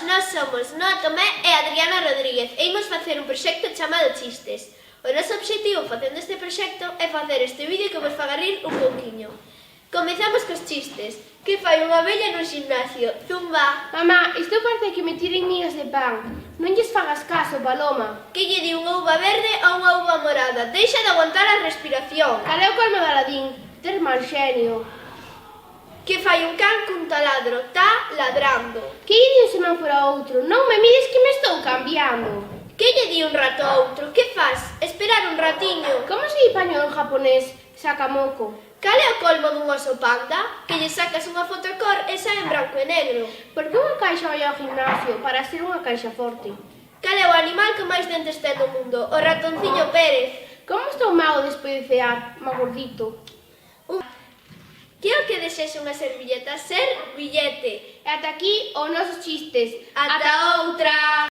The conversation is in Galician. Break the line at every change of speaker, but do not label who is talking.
nós somos Noa Tomé e Adriana Rodríguez e imos facer un proxecto chamado Chistes. O noso obxectivo facendo este proxecto é facer este vídeo que vos faga rir un pouquiño. Comezamos cos chistes. Que fai unha vella no gimnasio? Zumba!
Mamá, isto parece que me tiren migas de pan. Non lles fagas caso, Paloma.
Que lle di unha uva verde a unha uva morada? Deixa de aguantar a respiración.
Cal é o colmo de Aladín? Ter mal xenio.
Que fai un can cun taladro? Tá ladrando.
Que lle di un semáforo a outro? Non me mires que me estou cambiando.
Que lle di un rato a outro? Que faz? Esperar un ratiño.
Como se lle paño en japonés? Sakamoko.
Cal é o colmo dun oso panda? Que lle sacas unha fotocor e sae en branco e negro.
Por que unha caixa vai ao gimnasio? Para ser unha caixa forte.
Cal é o animal que máis dentes ten no mundo? O ratonciño Pérez.
Como estou mago despois de cear, má gordito?
Que é o que desexa unha servilleta? Ser billete.
E ata aquí os nosos chistes.
Ata outra!